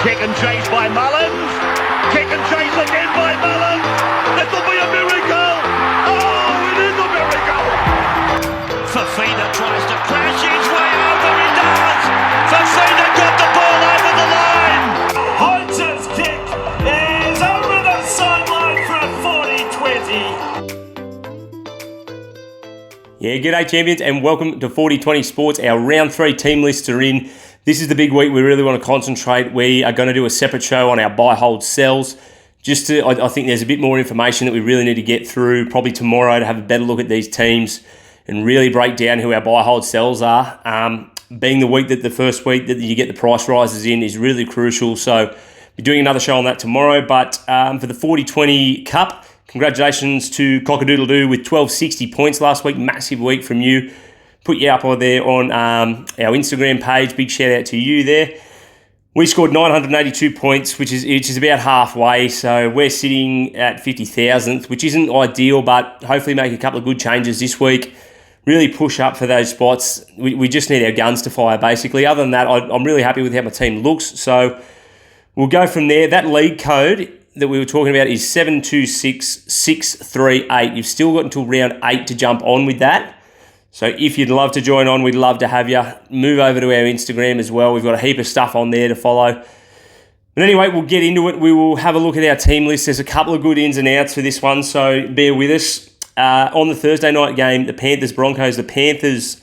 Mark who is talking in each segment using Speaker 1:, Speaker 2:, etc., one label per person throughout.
Speaker 1: Kick and chase by Mullins. Kick and chase again by Mullins. It'll be a miracle. Oh, it is a miracle. Fafita tries to crash his way over. He does. Fafita got the ball over the line.
Speaker 2: Hunter's kick is over the sideline for a 40-20.
Speaker 3: Yeah, g'day champions and welcome to 40-20 Sports. Our round 3 team lists are in. This is the big week we really want to concentrate. We are going to do a separate show on our buy, hold, sells. I think there's a bit more information that we really need to get through probably tomorrow to have a better look at these teams and really break down who our buy, hold, sells are. Being the first week that you get the price rises in is really crucial. So we're doing another show on that tomorrow. But for the 40-20 Cup, congratulations to Cockadoodle-Doo with 1260 points last week. Massive week from you. Put you up there on our Instagram page. Big shout out to you there. We scored 982 points, which is about halfway. So we're sitting at 50,000th, which isn't ideal, but hopefully make a couple of good changes this week. Really push up for those spots. We just need our guns to fire, basically. Other than that, I'm really happy with how my team looks. So we'll go from there. That league code that we were talking about is 726638. You've still got until round 8 to jump on with that. So if you'd love to join on, we'd love to have you. Move over to our Instagram as well. We've got a heap of stuff on there to follow. But anyway, we'll get into it. We will have a look at our team list. There's a couple of good ins and outs for this one, so bear with us. On the Thursday night game, the Panthers Broncos, the Panthers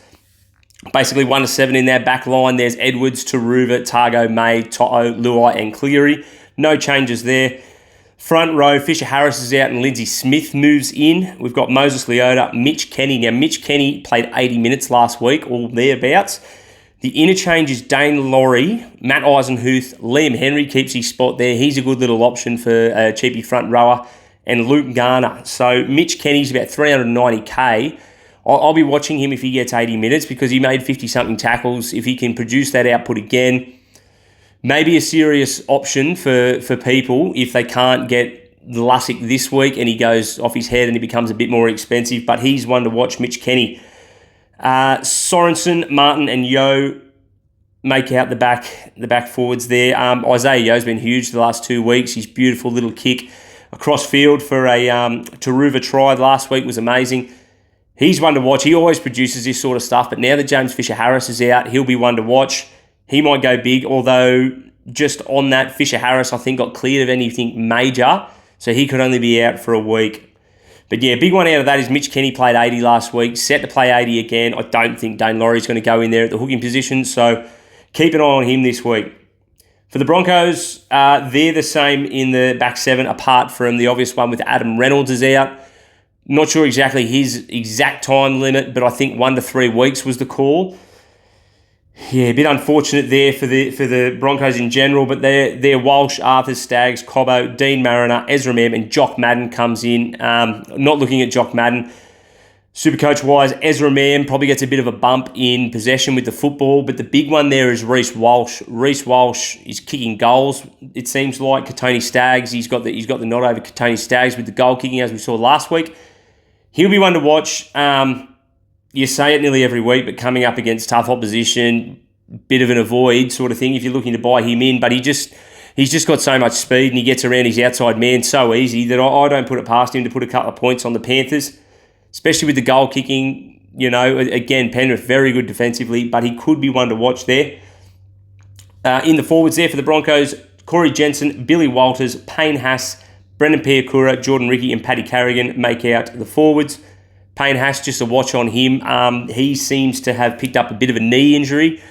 Speaker 3: basically 1-7 in their back line. There's Edwards, Taruva, Targo, May, To'o, Luai and Cleary. No changes there. Front row, Fisher Harris is out and Lindsay Smith moves in. We've got Moses Leota, Mitch Kenny. Now, Mitch Kenny played 80 minutes last week, all thereabouts. The interchange is Dane Laurie, Matt Eisenhuth, Liam Henry keeps his spot there. He's a good little option for a cheapy front rower. And Luke Garner. So Mitch Kenny's about 390k. I'll be watching him if he gets 80 minutes because he made 50-something tackles. If he can produce that output again, maybe a serious option for people if they can't get Lussick this week and he goes off his head and he becomes a bit more expensive. But he's one to watch, Mitch Kenny. Sorensen, Martin and Yo make out the back forwards there. Isaiah Yo's been huge the last 2 weeks. His beautiful little kick across field for a Taruva try last week was amazing. He's one to watch. He always produces this sort of stuff, but now that James Fisher-Harris is out, he'll be one to watch. He might go big, although just on that, Fisher-Harris, I think, got cleared of anything major, so he could only be out for a week. But yeah, big one out of that is Mitch Kenny played 80 last week, set to play 80 again. I don't think Dane Laurie's going to go in there at the hooking position, so keep an eye on him this week. For the Broncos, they're the same in the back seven, apart from the obvious one with Adam Reynolds is out. Not sure exactly his exact time limit, but I think 1 to 3 weeks was the call. Yeah, a bit unfortunate there for the Broncos in general, but they're Walsh, Arthur, Staggs, Cobbo, Dean Mariner, Ezra Mem, and Jock Madden comes in. Not looking at Jock Madden. Supercoach-wise, Ezra Mem probably gets a bit of a bump in possession with the football, but the big one there is Reece Walsh. Reece Walsh is kicking goals, it seems like. Katoni Staggs, he's got the nod over Katoni Staggs with the goal kicking as we saw last week. He'll be one to watch. You say it nearly every week, but coming up against tough opposition, bit of an avoid sort of thing if you're looking to buy him in, but he's just got so much speed and he gets around his outside man so easy that I don't put it past him to put a couple of points on the Panthers. Especially with the goal kicking, again, Penrith very good defensively, but he could be one to watch there. In the forwards there for the Broncos, Corey Jensen, Billy Walters, Payne Haas, Brendan Piakura, Jordan Ricky and Paddy Carrigan make out the forwards. Payne Haas, just a watch on him. He seems to have picked up a bit of a knee injury.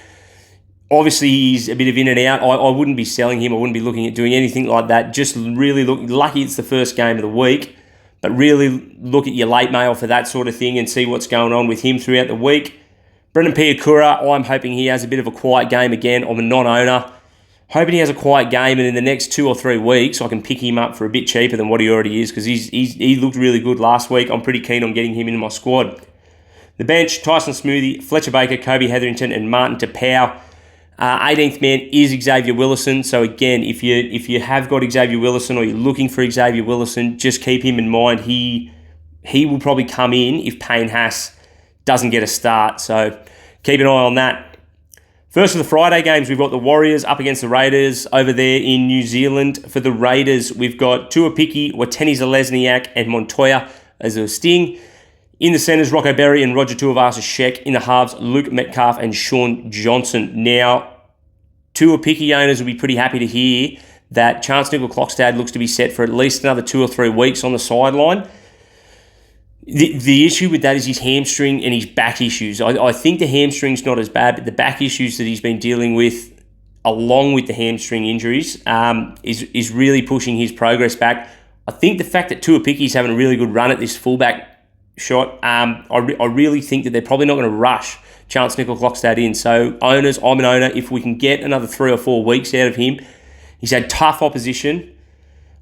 Speaker 3: Obviously, he's a bit of in and out. I wouldn't be selling him. I wouldn't be looking at doing anything like that. Just really lucky it's the first game of the week. But really look at your late mail for that sort of thing and see what's going on with him throughout the week. Brendan Piakura, I'm hoping he has a bit of a quiet game again. I'm a non-owner. Hoping he has a quiet game and in the next 2 or 3 weeks I can pick him up for a bit cheaper than what he already is because he looked really good last week. I'm pretty keen on getting him in my squad. The bench, Tyson Smoothie, Fletcher Baker, Kobe Hetherington and Martin Tapau. 18th man is Xavier Willison. So again, if you have got Xavier Willison or you're looking for Xavier Willison, just keep him in mind. He will probably come in if Payne Haas doesn't get a start. So keep an eye on that. First of the Friday games, we've got the Warriors up against the Raiders over there in New Zealand. For the Raiders, we've got Tuapiki, Wateni-Zelezniak, and Montoya as a sting. In the centres, Rocco Berry and Roger Tuivasa-Sheck. In the halves, Luke Metcalf and Sean Johnson. Now, Tuapiki owners will be pretty happy to hear that Chance Nickel-Klokstad looks to be set for at least another 2 or 3 weeks on the sideline. The issue with that is his hamstring and his back issues. I think the hamstring's not as bad, but the back issues that he's been dealing with, along with the hamstring injuries, is really pushing his progress back. I think the fact that Tuapiki's having a really good run at this fullback shot, I really think that they're probably not going to rush Chance Nickel-Klokstad in. So owners, I'm an owner. If we can get another 3 or 4 weeks out of him, he's had tough opposition.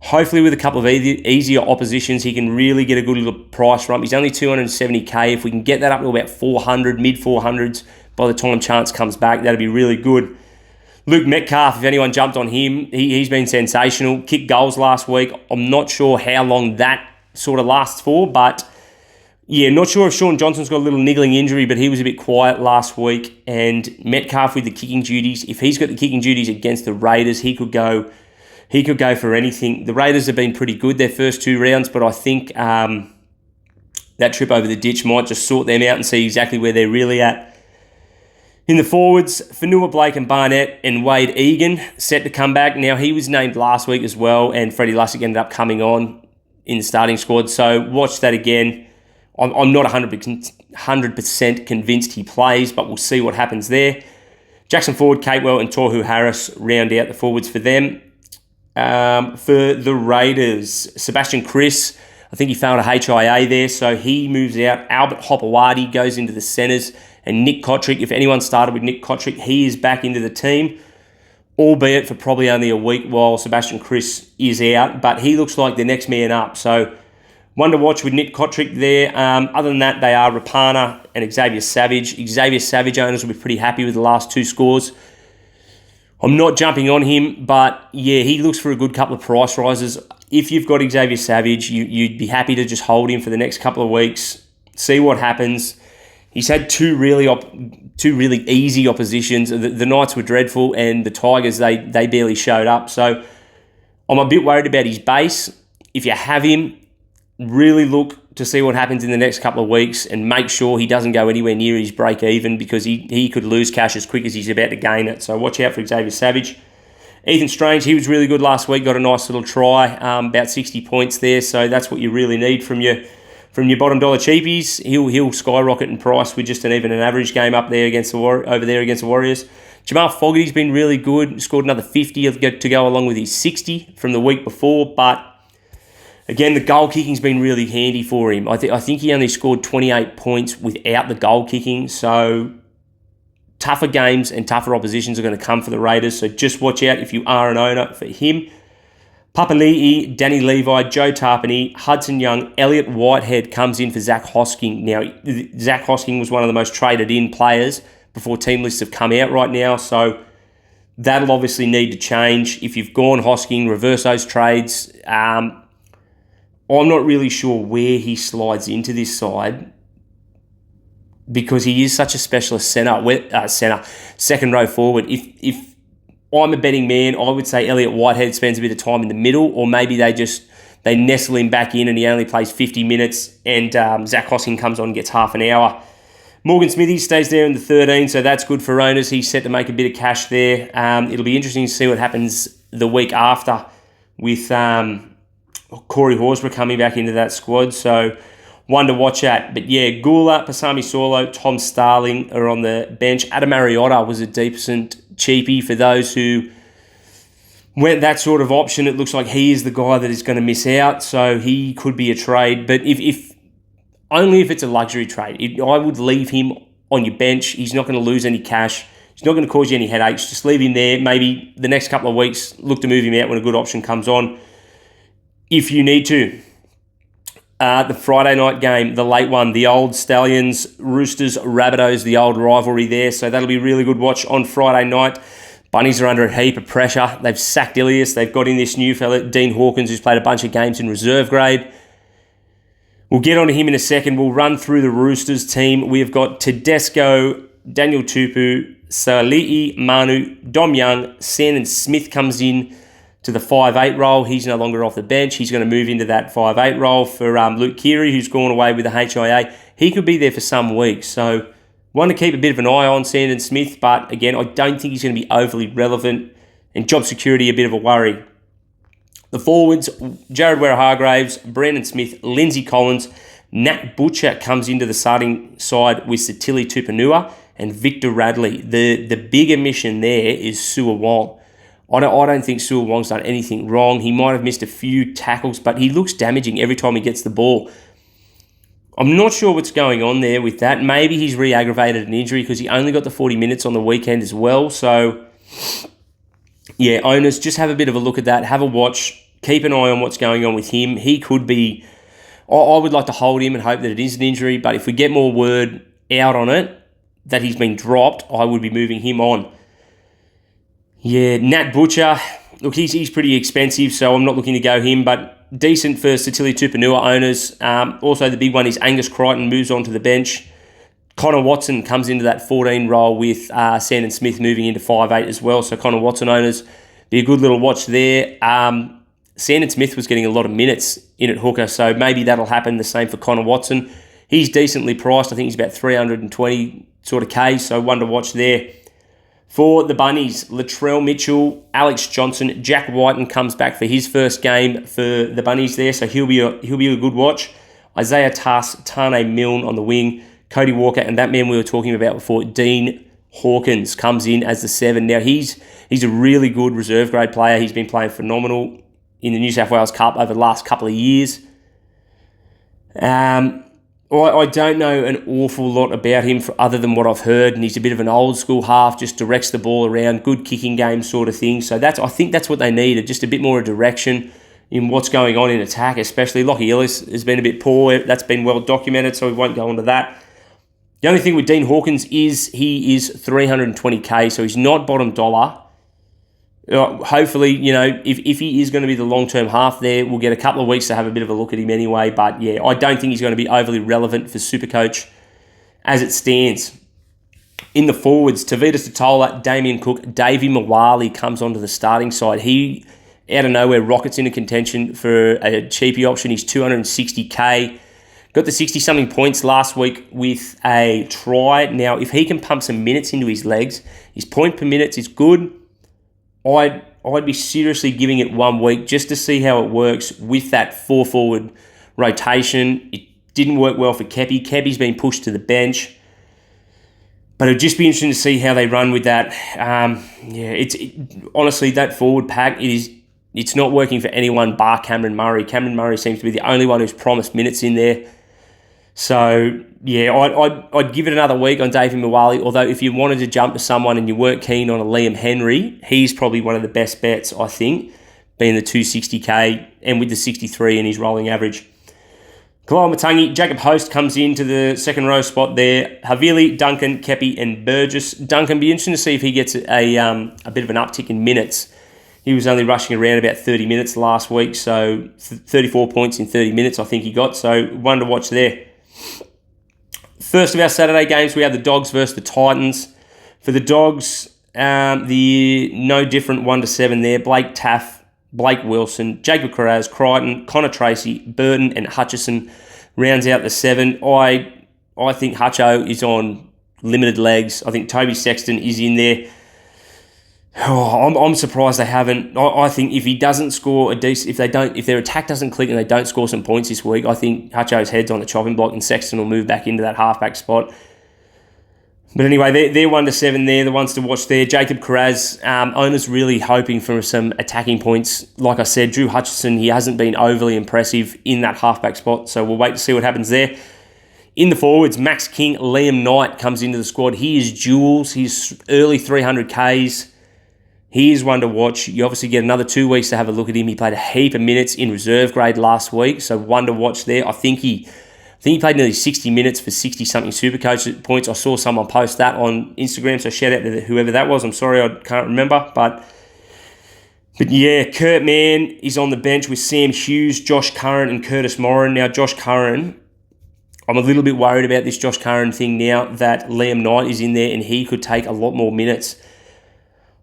Speaker 3: Hopefully with a couple of easier oppositions, he can really get a good little price rump. He's only 270k. If we can get that up to about 400, mid-400s by the time Chance comes back, that'd be really good. Luke Metcalf, if anyone jumped on him, he's been sensational. Kicked goals last week. I'm not sure how long that sort of lasts for, but yeah, not sure if Sean Johnson's got a little niggling injury, but he was a bit quiet last week. And Metcalf with the kicking duties, if he's got the kicking duties against the Raiders, he could go for anything. The Raiders have been pretty good their first 2 rounds, but I think that trip over the ditch might just sort them out and see exactly where they're really at. In the forwards, Fanua Blake and Barnett and Wade Egan set to come back. Now, he was named last week as well, and Freddie Lussick ended up coming on in the starting squad. So watch that again. I'm not 100% convinced he plays, but we'll see what happens there. Jackson Ford, Catewell and Tohu Harris round out the forwards for them. For the Raiders, Sebastian Chris, I think he found a HIA there, so he moves out. Albert Hopewadi goes into the centres, and Nick Kotrick, if anyone started with Nick Kotrick, he is back into the team, albeit for probably only a week while Sebastian Chris is out, but he looks like the next man up, so one to watch with Nick Kotrick there. Other than that, they are Rapana and Xavier Savage. Xavier Savage owners will be pretty happy with the last 2 scores. I'm not jumping on him, but yeah, he looks for a good couple of price rises. If you've got Xavier Savage, you'd be happy to just hold him for the next couple of weeks, see what happens. He's had two really easy oppositions. The Knights were dreadful, and the Tigers, they barely showed up. So I'm a bit worried about his base. If you have him, really look to see what happens in the next couple of weeks and make sure he doesn't go anywhere near his break even, because he could lose cash as quick as he's about to gain it. So watch out for Xavier Savage. Ethan Strange, he was really good last week, got a nice little try, about 60 points there. So that's what you really need from your bottom dollar cheapies. He'll skyrocket in price with just an average game up there against the Warriors. Jamal Fogarty's been really good, scored another 50 to go along with his 60 from the week before, but again, the goal kicking's been really handy for him. I think he only scored 28 points without the goal kicking. So tougher games and tougher oppositions are going to come for the Raiders. So just watch out if you are an owner for him. Papali'i, Danny Levi, Joe Tarpany, Hudson Young, Elliot Whitehead comes in for Zach Hosking. Now, Zach Hosking was one of the most traded in players before team lists have come out right now. So that'll obviously need to change. If you've gone Hosking, reverse those trades. I'm not really sure where he slides into this side, because he is such a specialist second row forward. If I'm a betting man, I would say Elliot Whitehead spends a bit of time in the middle, or maybe they nestle him back in and he only plays 50 minutes and Zach Hosking comes on and gets half an hour. Morgan Smithy stays there in the 13, so that's good for owners. He's set to make a bit of cash there. It'll be interesting to see what happens the week after with Corey Horsburgh coming back into that squad, so one to watch at. But yeah, Gula, Pasami Solo, Tom Starling are on the bench. Adam Mariota was a decent cheapie for those who went that sort of option. It looks like he is the guy that is going to miss out, so he could be a trade. But if only if it's a luxury trade. I would leave him on your bench. He's not going to lose any cash. He's not going to cause you any headaches. Just leave him there. Maybe the next couple of weeks, look to move him out when a good option comes on, if you need to. The Friday night game, the late one, the old Stallions, Roosters, Rabbitohs, the old rivalry there. So that'll be a really good watch on Friday night. Bunnies are under a heap of pressure. They've sacked Ilias. They've got in this new fella, Dean Hawkins, who's played a bunch of games in reserve grade. We'll get onto him in a second. We'll run through the Roosters team. We've got Tedesco, Daniel Tupu, Sali'i Manu, Dom Young, Sandon Smith comes in to the 5'8 role. He's no longer off the bench. He's going to move into that 5'8 role for Luke Keary, who's gone away with the HIA. He could be there for some weeks. So, want to keep a bit of an eye on Sandon Smith, but again, I don't think he's going to be overly relevant, and job security a bit of a worry. The forwards, Jared Ware-Hargraves, Brandon Smith, Lindsay Collins, Nat Butcher comes into the starting side with Satili Tupanua and Victor Radley. The big omission there is Sua Wong. I don't think Sua Wong's done anything wrong. He might have missed a few tackles, but he looks damaging every time he gets the ball. I'm not sure what's going on there with that. Maybe he's re-aggravated an injury because he only got the 40 minutes on the weekend as well. So, yeah, owners, just have a bit of a look at that. Have a watch. Keep an eye on what's going on with him. He could be... I would like to hold him and hope that it is an injury, but if we get more word out on it, that he's been dropped, I would be moving him on. Yeah, Nat Butcher, look, he's pretty expensive, so I'm not looking to go him, but decent for Satili Tupanua owners. Also, the big one is Angus Crichton moves on to the bench. Connor Watson comes into that 14 role with Sandon Smith moving into 5'8 as well, so Connor Watson owners, be a good little watch there. Sandon Smith was getting a lot of minutes in at hooker, so maybe that'll happen the same for Connor Watson. He's decently priced. I think he's about 320 sort of K, so one to watch there. For the Bunnies, Latrell Mitchell, Alex Johnson, Jack Whiten comes back for his first game for the Bunnies there, so he'll be a good watch. Isaiah Tane Milne on the wing, Cody Walker, and that man we were talking about before, Dean Hawkins, comes in as the 7. Now, he's a really good reserve grade player. He's been playing phenomenal in the New South Wales Cup over the last couple of years. I don't know an awful lot about him other than what I've heard, and he's a bit of an old school half, just directs the ball around, good kicking game sort of thing. So I think that's what they needed, just a bit more direction in what's going on in attack, especially Lockie Ellis has been a bit poor. That's been well documented, so we won't go into that. The only thing with Dean Hawkins is he is 320k, so he's not bottom dollar. Hopefully, if he is going to be the long-term half there, we'll get a couple of weeks to have a bit of a look at him anyway. But yeah, I don't think he's going to be overly relevant for Supercoach as it stands. In the forwards, Tavitas Totola, Damien Cook, Davey Mawali comes onto the starting side. He, out of nowhere, rockets into contention for a cheapie option. He's 260k. Got the 60-something points last week with a try. Now, if he can pump some minutes into his legs, his point per minute is good. I'd be seriously giving it 1 week just to see how it works with that 4-forward rotation. It didn't work well for Kepi. Kepi's been pushed to the bench. But it'd just be interesting to see how they run with that. Honestly, that forward pack, it's not working for anyone bar Cameron Murray. Cameron Murray seems to be the only one who's promised minutes in there. So, yeah, I'd give it another week on Davey Mawali, although if you wanted to jump to someone and you weren't keen on a Liam Henry, he's probably one of the best bets, I think, being the 260k and with the 63 in his rolling average. Kalai Matangi, Jacob Host comes into the second row spot there. Havili, Duncan, Kepi and Burgess. Duncan, be interesting to see if he gets a bit of an uptick in minutes. He was only rushing around about 30 minutes last week, so 34 points in 30 minutes I think he got, so one to watch there. First of our Saturday games, we have the Dogs versus the Titans. For the Dogs, the no different 1-7 there. Blake Taff, Blake Wilson, Jacob Carraz, Crichton, Connor Tracy, Burton and Hutchison rounds out the 7. I think Hutcho is on limited legs. I think Toby Sexton is in there. I'm surprised they haven't. I think if he doesn't score if their attack doesn't click and they don't score some points this week, I think Hutcho's head's on the chopping block and Sexton will move back into that halfback spot. But anyway, they're 1-7 there, the ones to watch there. Jacob Carraz, owners really hoping for some attacking points. Like I said, Drew Hutchison, he hasn't been overly impressive in that halfback spot, so we'll wait to see what happens there. In the forwards, Max King, Liam Knight comes into the squad. He is jewels. He's early 300Ks. He is one to watch. You obviously get another 2 weeks to have a look at him. He played a heap of minutes in reserve grade last week, so one to watch there. I think he played nearly 60 minutes for 60-something Supercoach points. I saw someone post that on Instagram, so shout out to whoever that was. I'm sorry, I can't remember. But yeah, Kurt Mann is on the bench with Sam Hughes, Josh Curran and Curtis Moran. Now, Josh Curran, I'm a little bit worried about this Josh Curran thing now that Liam Knight is in there and he could take a lot more minutes.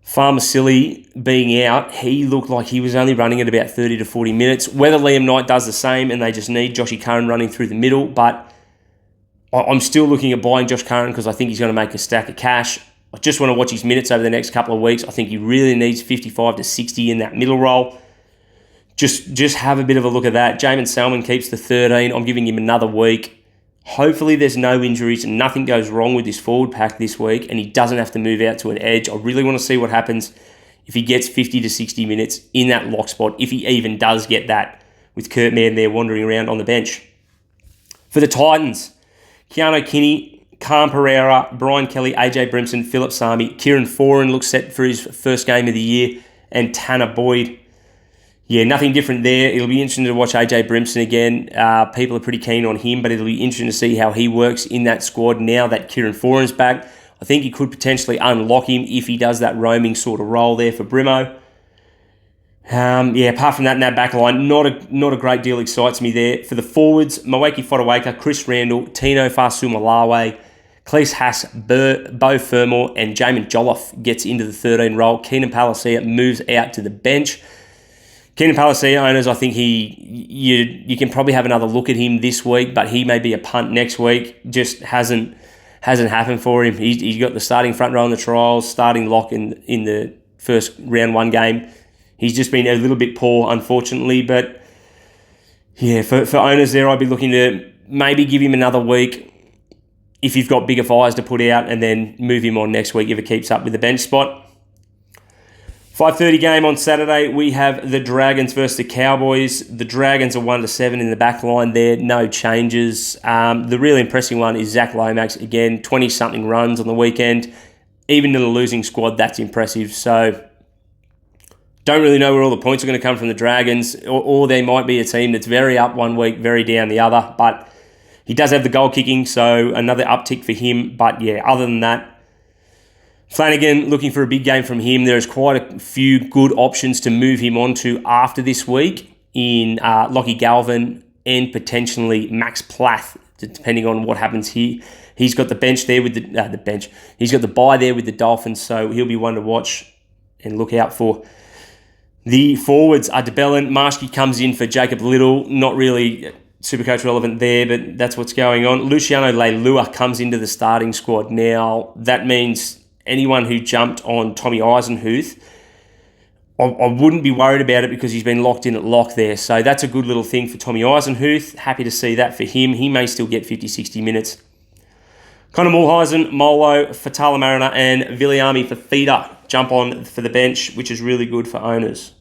Speaker 3: Farmasili being out, he looked like he was only running at about 30 to 40 minutes. Whether Liam Knight does the same and they just need Joshy Curran running through the middle, but I'm still looking at buying Josh Curran because I think he's going to make a stack of cash. I just want to watch his minutes over the next couple of weeks. I think he really needs 55 to 60 in that middle role. Just have a bit of a look at that. Jamin Salmon keeps the 13. I'm giving him another week. Hopefully there's no injuries and nothing goes wrong with his forward pack this week and he doesn't have to move out to an edge. I really want to see what happens if he gets 50 to 60 minutes in that lock spot, if he even does get that, with Kurt Mann there wandering around on the bench. For the Titans, Keanu Kinney, Cam Pereira, Brian Kelly, AJ Brimson, Philip Sami, Kieran Foran looks set for his first game of the year, and Tanner Boyd. Yeah, nothing different there. It'll be interesting to watch AJ Brimson again. People are pretty keen on him, but it'll be interesting to see how he works in that squad now that Kieran Foran's back. I think he could potentially unlock him if he does that roaming sort of role there for Brimo. Apart from that, in that back line, not a great deal excites me there. For the forwards, Mweki Fotuaika, Chris Randall, Tino Fasumalawe, Cleese Haas, Bo Fermor, and Jamin Jolliffe gets into the 13 role. Keenan Palacia moves out to the bench. Keenan Palacia owners, I think you can probably have another look at him this week, but he may be a punt next week. Just hasn't happened for him. He's got the starting front row in the trials, starting lock in the first round one game. He's just been a little bit poor, unfortunately. But yeah, for owners there, I'd be looking to maybe give him another week if you've got bigger fires to put out, and then move him on next week if it keeps up with the bench spot. 5:30 game on Saturday, we have the Dragons versus the Cowboys. The Dragons are 1-7 in the back line there, no changes. The really impressive one is Zach Lomax, again, 20-something runs on the weekend. Even in a losing squad, that's impressive. So, don't really know where all the points are going to come from the Dragons, or there might be a team that's very up one week, very down the other, but he does have the goal kicking, so another uptick for him. But yeah, other than that, Flanagan looking for a big game from him. There's quite a few good options to move him on to after this week in Lockie Galvin and potentially Max Plath, depending on what happens here. He's got the bench there with the bench. He's got the bye there with the Dolphins, so he'll be one to watch and look out for. The forwards are DeBellin. Marshke comes in for Jacob Little. Not really Supercoach relevant there, but that's what's going on. Luciano Leilua comes into the starting squad. Now, that means anyone who jumped on Tommy Eisenhuth, I wouldn't be worried about it because he's been locked in at lock there. So that's a good little thing for Tommy Eisenhuth. Happy to see that for him. He may still get 50, 60 minutes. Connor Mulheisen, Molo, Fatala Mariner, and Viliami Fafita jump on for the bench, which is really good for owners.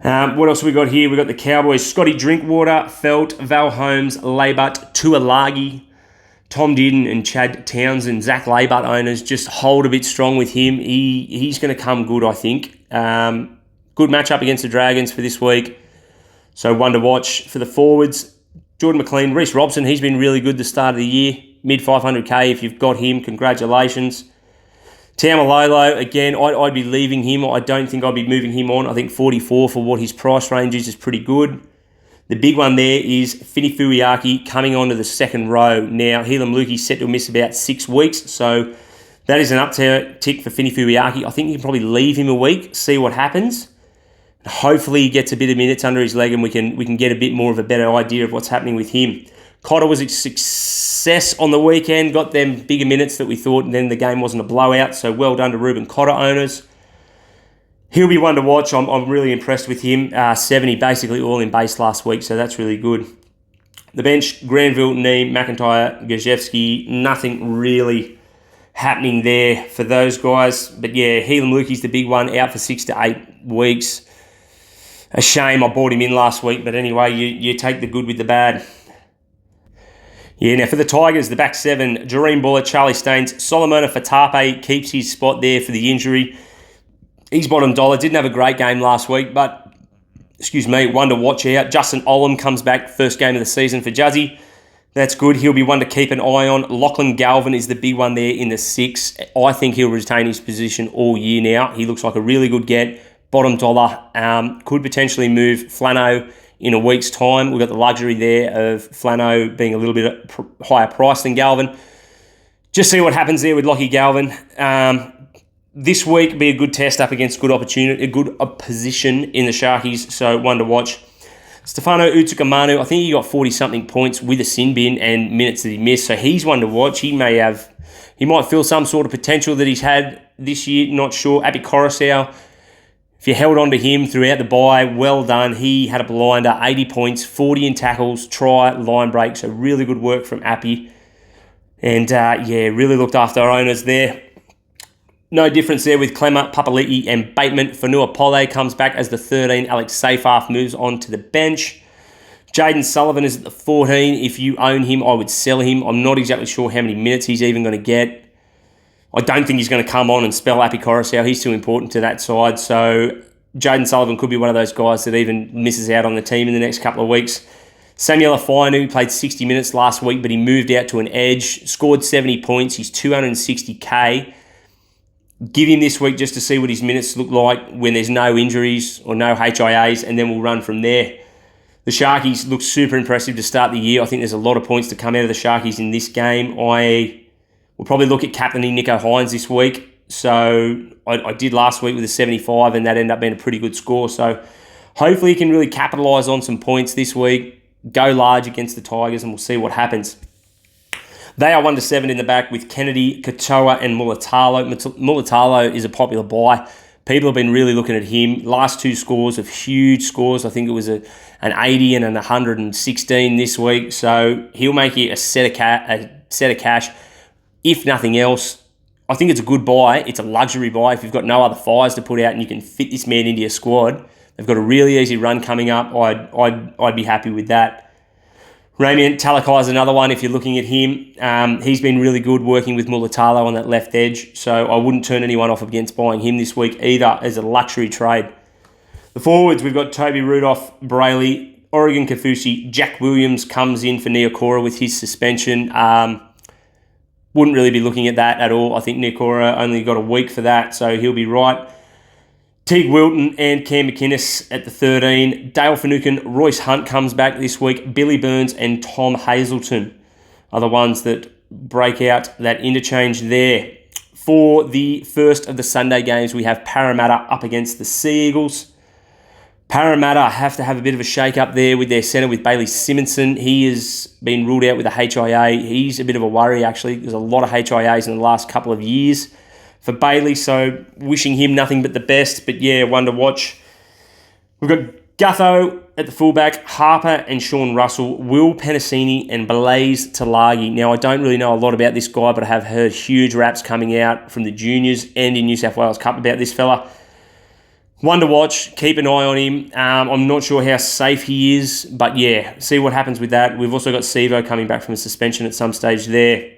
Speaker 3: What else we got here? We got the Cowboys. Scotty Drinkwater, Felt, Val Holmes, Labut, Tuolagi, Tom Dearden and Chad Townsend. Zach Labut owners, just hold a bit strong with him. He's going to come good, I think. Good matchup against the Dragons for this week. So one to watch. For the forwards, Jordan McLean, Reece Robson, he's been really good the start of the year. Mid 500k, if you've got him, congratulations. Taumalolo, again, I'd be leaving him. I don't think I'd be moving him on. I think 44 for what his price range is pretty good. The big one there is Fini Fuiaki coming onto the second row. Now, Helam Lukey's set to miss about 6 weeks, so that is an uptick for Fini Fuiaki. I think you can probably leave him a week, see what happens. Hopefully he gets a bit of minutes under his leg and we can get a bit more of a better idea of what's happening with him. Cotter was a success on the weekend, got them bigger minutes that we thought, and then the game wasn't a blowout, so well done to Ruben Cotter owners. He'll be one to watch. I'm really impressed with him. 70 basically all in base last week, so that's really good. The bench, Granville, Neem, McIntyre, Gajewski, nothing really happening there for those guys. But yeah, Helam Lukey's the big one, out for 6 to 8 weeks. A shame I bought him in last week, but anyway, you take the good with the bad. Yeah, now for the Tigers, the back seven, Jareen Buller, Charlie Staines, Solomona Fatape keeps his spot there for the injury. He's bottom dollar. Didn't have a great game last week, but, one to watch out. Justin Olam comes back, first game of the season for Juzzy. That's good. He'll be one to keep an eye on. Lachlan Galvin is the big one there in the 6. I think he'll retain his position all year now. He looks like a really good get. Bottom dollar. Could potentially move Flano in a week's time. We've got the luxury there of Flano being a little bit higher price than Galvin. Just see what happens there with Lockie Galvin. This week be a good test up against a good opposition in the Sharkies, so one to watch. Stefano Utukamanu, I think he got 40-something points with a sin bin and minutes that he missed, so he's one to watch. He might feel some sort of potential that he's had this year, not sure. Api Coruscant, if you held on to him throughout the bye, well done. He had a blinder, 80 points, 40 in tackles, try, line break, so really good work from Api. And really looked after our owners there. No difference there with Clemmer, Papali'i and Bateman. Fanua Pole comes back as the 13. Alex Seyfarth moves on to the bench. Jaden Sullivan is at the 14. If you own him, I would sell him. I'm not exactly sure how many minutes he's even going to get. I don't think he's going to come on and spell Api Coruscant. He's too important to that side. So Jaden Sullivan could be one of those guys that even misses out on the team in the next couple of weeks. Samuel Afainu played 60 minutes last week, but he moved out to an edge, scored 70 points. He's 260k. Give him this week just to see what his minutes look like when there's no injuries or no HIAs, and then we'll run from there. The Sharkies look super impressive to start the year. I think there's a lot of points to come out of the Sharkies in this game. I will probably look at captaining Nico Hines this week. So I did last week with a 75, and that ended up being a pretty good score. So hopefully he can really capitalise on some points this week, go large against the Tigers, and we'll see what happens. They are 1-7 in the back with Kennedy, Katoa and Mulatalo. Mulatalo is a popular buy. People have been really looking at him. Last two scores of huge scores. I think it was an 80 and an 116 this week. So he'll make you a set of cash. If nothing else, I think it's a good buy. It's a luxury buy. If you've got no other fires to put out and you can fit this man into your squad, they've got a really easy run coming up. I'd be happy with that. Ramian Talakai is another one if you're looking at him. He's been really good working with Mulatalo on that left edge, so I wouldn't turn anyone off against buying him this week either as a luxury trade. The forwards, we've got Toby Rudolph, Brayley, Oregon Kafusi, Jack Williams comes in for Neokora with his suspension. Wouldn't really be looking at that at all. I think Neokora only got a week for that, so he'll be right. Teague Wilton and Cam McInnes at the 13. Dale Finucane, Royce Hunt comes back this week. Billy Burns and Tom Hazelton are the ones that break out that interchange there. For the first of the Sunday games, we have Parramatta up against the Sea Eagles. Parramatta have to have a bit of a shake-up there with their centre with Bailey Simonson. He has been ruled out with a HIA. He's a bit of a worry, actually. There's a lot of HIAs in the last couple of years for Bailey, so wishing him nothing but the best. But yeah, one to watch. We've got Gutho at the fullback, Harper and Sean Russell, Will Penasini and Blaze Talagi. Now, I don't really know a lot about this guy, but I have heard huge raps coming out from the juniors and in New South Wales Cup about this fella. One to watch. Keep an eye on him. I'm not sure how safe he is, but yeah, see what happens with that. We've also got Sevo coming back from a suspension at some stage there.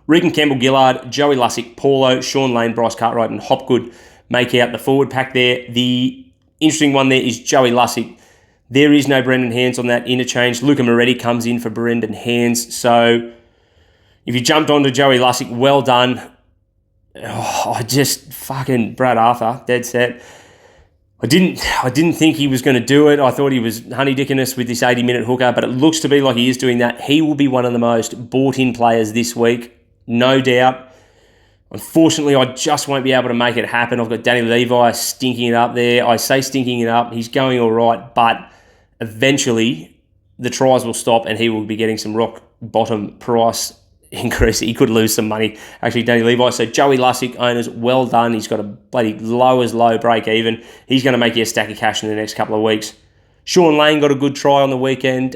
Speaker 3: Regan Campbell-Gillard, Joey Lussick, Paulo, Sean Lane, Bryce Cartwright and Hopgood make out the forward pack there. The interesting one there is Joey Lussick. There is no Brendan Hands on that interchange. Luca Moretti comes in for Brendan Hands. So if you jumped onto Joey Lussick, well done. I just fucking Brad Arthur, dead set. I didn't think he was going to do it. I thought he was honey-dicking us with this 80-minute hooker, but it looks to be like he is doing that. He will be one of the most bought-in players this week. No doubt. Unfortunately, I just won't be able to make it happen. I've got Danny Levi stinking it up there. I say stinking it up. He's going all right, but eventually the tries will stop and he will be getting some rock bottom price increase. He could lose some money. Actually, Danny Levi. So Joey Lussick, owners, well done. He's got a bloody low break even. He's going to make you a stack of cash in the next couple of weeks. Sean Lane got a good try on the weekend.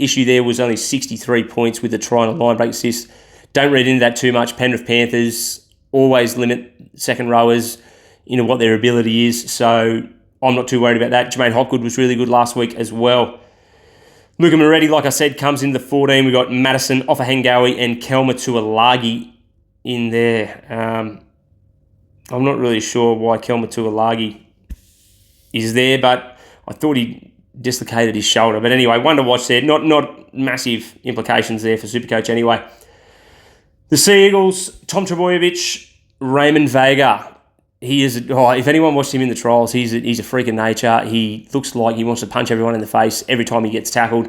Speaker 3: Issue there was only 63 points with the try and a line break assist. Don't read into that too much. Penrith Panthers always limit second rowers into what their ability is, so I'm not too worried about that. Jermaine Hopgood was really good last week as well. Luca Moretti, like I said, comes into the 14. We've got Madison, Offahengawi and Kelma Tuilagi in there. I'm not really sure why Kelma Tuilagi is there, but I thought he dislocated his shoulder. But anyway, one to watch there. Not massive implications there for Supercoach anyway. The Sea Eagles, Tom Trebojevic, Raymond Vega. he is. If anyone watched him in the trials, he's a freak of nature. He looks like he wants to punch everyone in the face every time he gets tackled.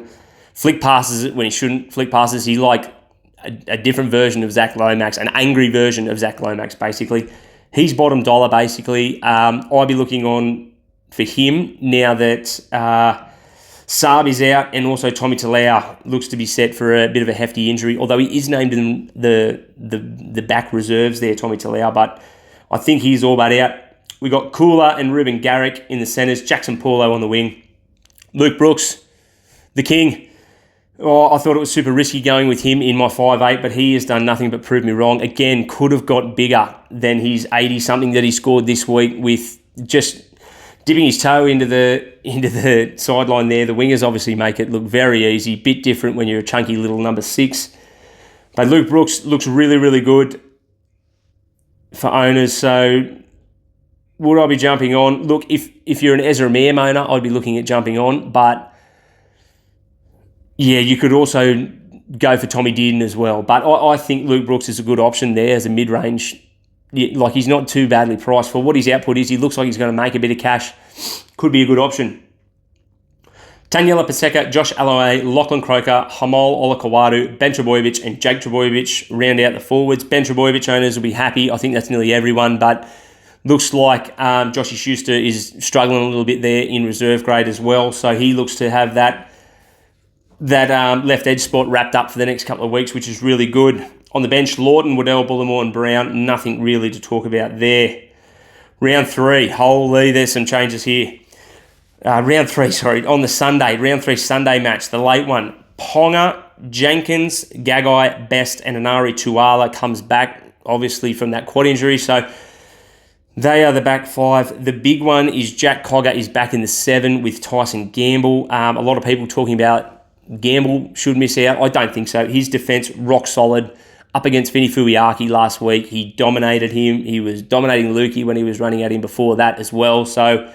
Speaker 3: Flick passes it when he shouldn't. Flick passes. He like a different version of Zach Lomax, an angry version of Zach Lomax, basically. He's bottom dollar, basically. I'll be looking on for him now that Saab is out, and also Tommy Talau looks to be set for a bit of a hefty injury, although he is named in the back reserves there, Tommy Talau, but I think he's all but out. We got Kula and Ruben Garrick in the centres, Jackson Paulo on the wing. Luke Brooks, the king. I thought it was super risky going with him in my 5'8", but he has done nothing but prove me wrong. Again, could have got bigger than his 80-something that he scored this week with just dipping his toe into the sideline there. The wingers obviously make it look very easy, bit different when you're a chunky little number 6. But Luke Brooks looks really, really good for owners, so would I be jumping on? Look, if you're an Ezra Mayer owner, I'd be looking at jumping on, but yeah, you could also go for Tommy Dearden as well. But I think Luke Brooks is a good option there as a mid-range. Like, he's not too badly priced for what his output is. He looks like he's going to make a bit of cash. Could be a good option. Taniela Paseka, Josh Alloway, Lachlan Croker, Hamal Olakawadu, Ben Trebojevic and Jake Trebojevic round out the forwards. Ben Trebojevic owners will be happy. I think that's nearly everyone, but looks like Joshy Schuster is struggling a little bit there in reserve grade as well. So he looks to have that left edge spot wrapped up for the next couple of weeks, which is really good. On the bench, Lawton, Waddell, Bullimore and Brown. Nothing really to talk about there. Round 3. Holy, there's some changes here. Round 3, on the Sunday. Round 3 Sunday match, the late one. Ponga, Jenkins, Gagai, Best and Anari Tuala comes back, obviously, from that quad injury. So they are the back 5. The big one is Jack Cogger is back in the 7 with Tyson Gamble. A lot of people talking about Gamble should miss out. I don't think so. His defence, rock solid. Up against Vinny Fuiaki last week, he dominated him. He was dominating Lukey when he was running at him before that as well. So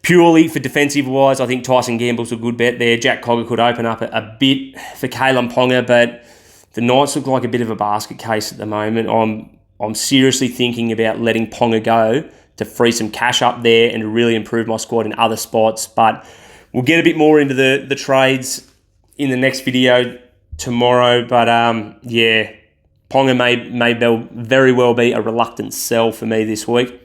Speaker 3: purely for defensive-wise, I think Tyson Gamble's a good bet there. Jack Cogger could open up a bit for Kalen Ponga, but the Knights look like a bit of a basket case at the moment. I'm seriously thinking about letting Ponga go to free some cash up there and to really improve my squad in other spots. But we'll get a bit more into the trades in the next video tomorrow. But yeah, Ponga may very well be a reluctant sell for me this week.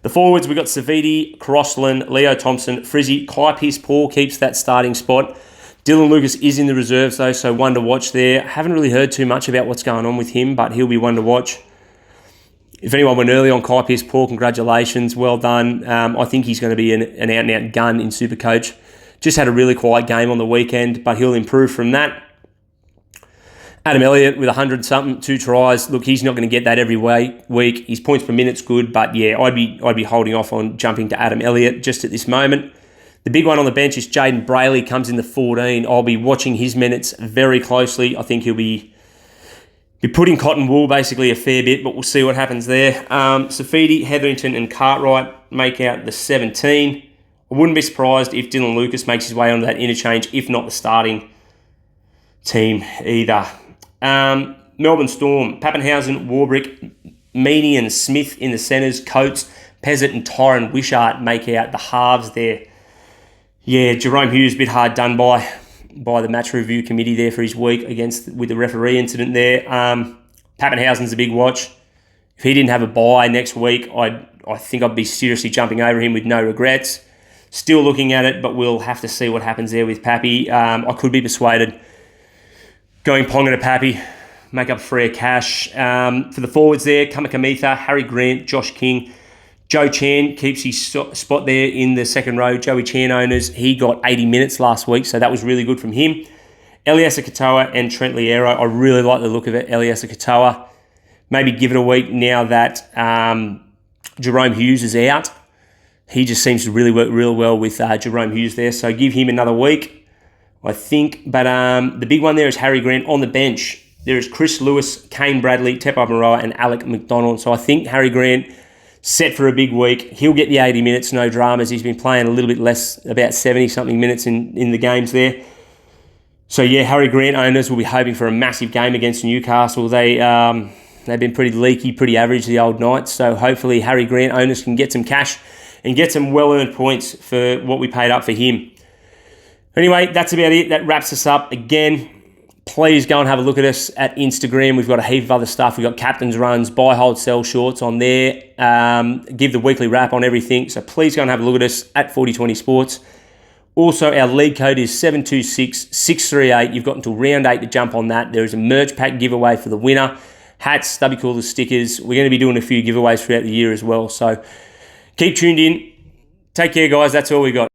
Speaker 3: The forwards, we've got Savidi, Crossland, Leo Thompson, Frizzy, Kai Pearce-Paul keeps that starting spot. Dylan Lucas is in the reserves though, so one to watch there. Haven't really heard too much about what's going on with him, but he'll be one to watch. If anyone went early on Kai Pearce-Paul, congratulations, well done. I think he's going to be an out-and-out gun in Supercoach. Just had a really quiet game on the weekend, but he'll improve from that. Adam Elliott with 100-something, 2 tries. Look, he's not going to get that every week. His points per minute's good, but yeah, I'd be holding off on jumping to Adam Elliott just at this moment. The big one on the bench is Jaden Brayley, comes in the 14. I'll be watching his minutes very closely. I think he'll be putting cotton wool basically a fair bit, but we'll see what happens there. Safidi, Hetherington and Cartwright make out the 17. I wouldn't be surprised if Dylan Lucas makes his way onto that interchange, if not the starting team either. Melbourne Storm, Pappenhausen, Warbrick, Meany and Smith in the centres, Coates, Pezzett and Tyron Wishart make out the halves there. Yeah, Jerome Hughes a bit hard done by the match review committee there for his week with the referee incident there. Pappenhausen's a big watch. If he didn't have a bye next week, I think I'd be seriously jumping over him with no regrets. Still looking at it, but we'll have to see what happens there with Pappy. I could be persuaded going Ponga to Pappy, make up free cash. For the forwards there, Kamikamitha, Harry Grant, Josh King, Joe Chan keeps his spot there in the second row. Joey Chan owners, he got 80 minutes last week, so that was really good from him. Eliasa Katoa and Trent Liero, I really like the look of it. Eliasa Katoa, maybe give it a week now that Jerome Hughes is out. He just seems to really work real well with Jerome Hughes there, so give him another week, I think. But the big one there is Harry Grant on the bench. There is Chris Lewis, Kane Bradley, Tepa Maroa and Alec McDonald. So I think Harry Grant set for a big week. He'll get the 80 minutes, no dramas. He's been playing a little bit less, about 70-something minutes in the games there. So yeah, Harry Grant owners will be hoping for a massive game against Newcastle. They They've been pretty leaky, pretty average, the old Knights. So hopefully Harry Grant owners can get some cash and get some well-earned points for what we paid up for him. Anyway, that's about it. That wraps us up. Again, please go and have a look at us at Instagram. We've got a heap of other stuff. We've got captain's runs, buy, hold, sell shorts on there. Give the weekly wrap on everything. So please go and have a look at us at 4020 Sports. Also, our league code is 726-638. You've got until round 8 to jump on that. There is a merch pack giveaway for the winner. Hats, stubby coolers, stickers. We're going to be doing a few giveaways throughout the year as well. So keep tuned in. Take care, guys. That's all we got.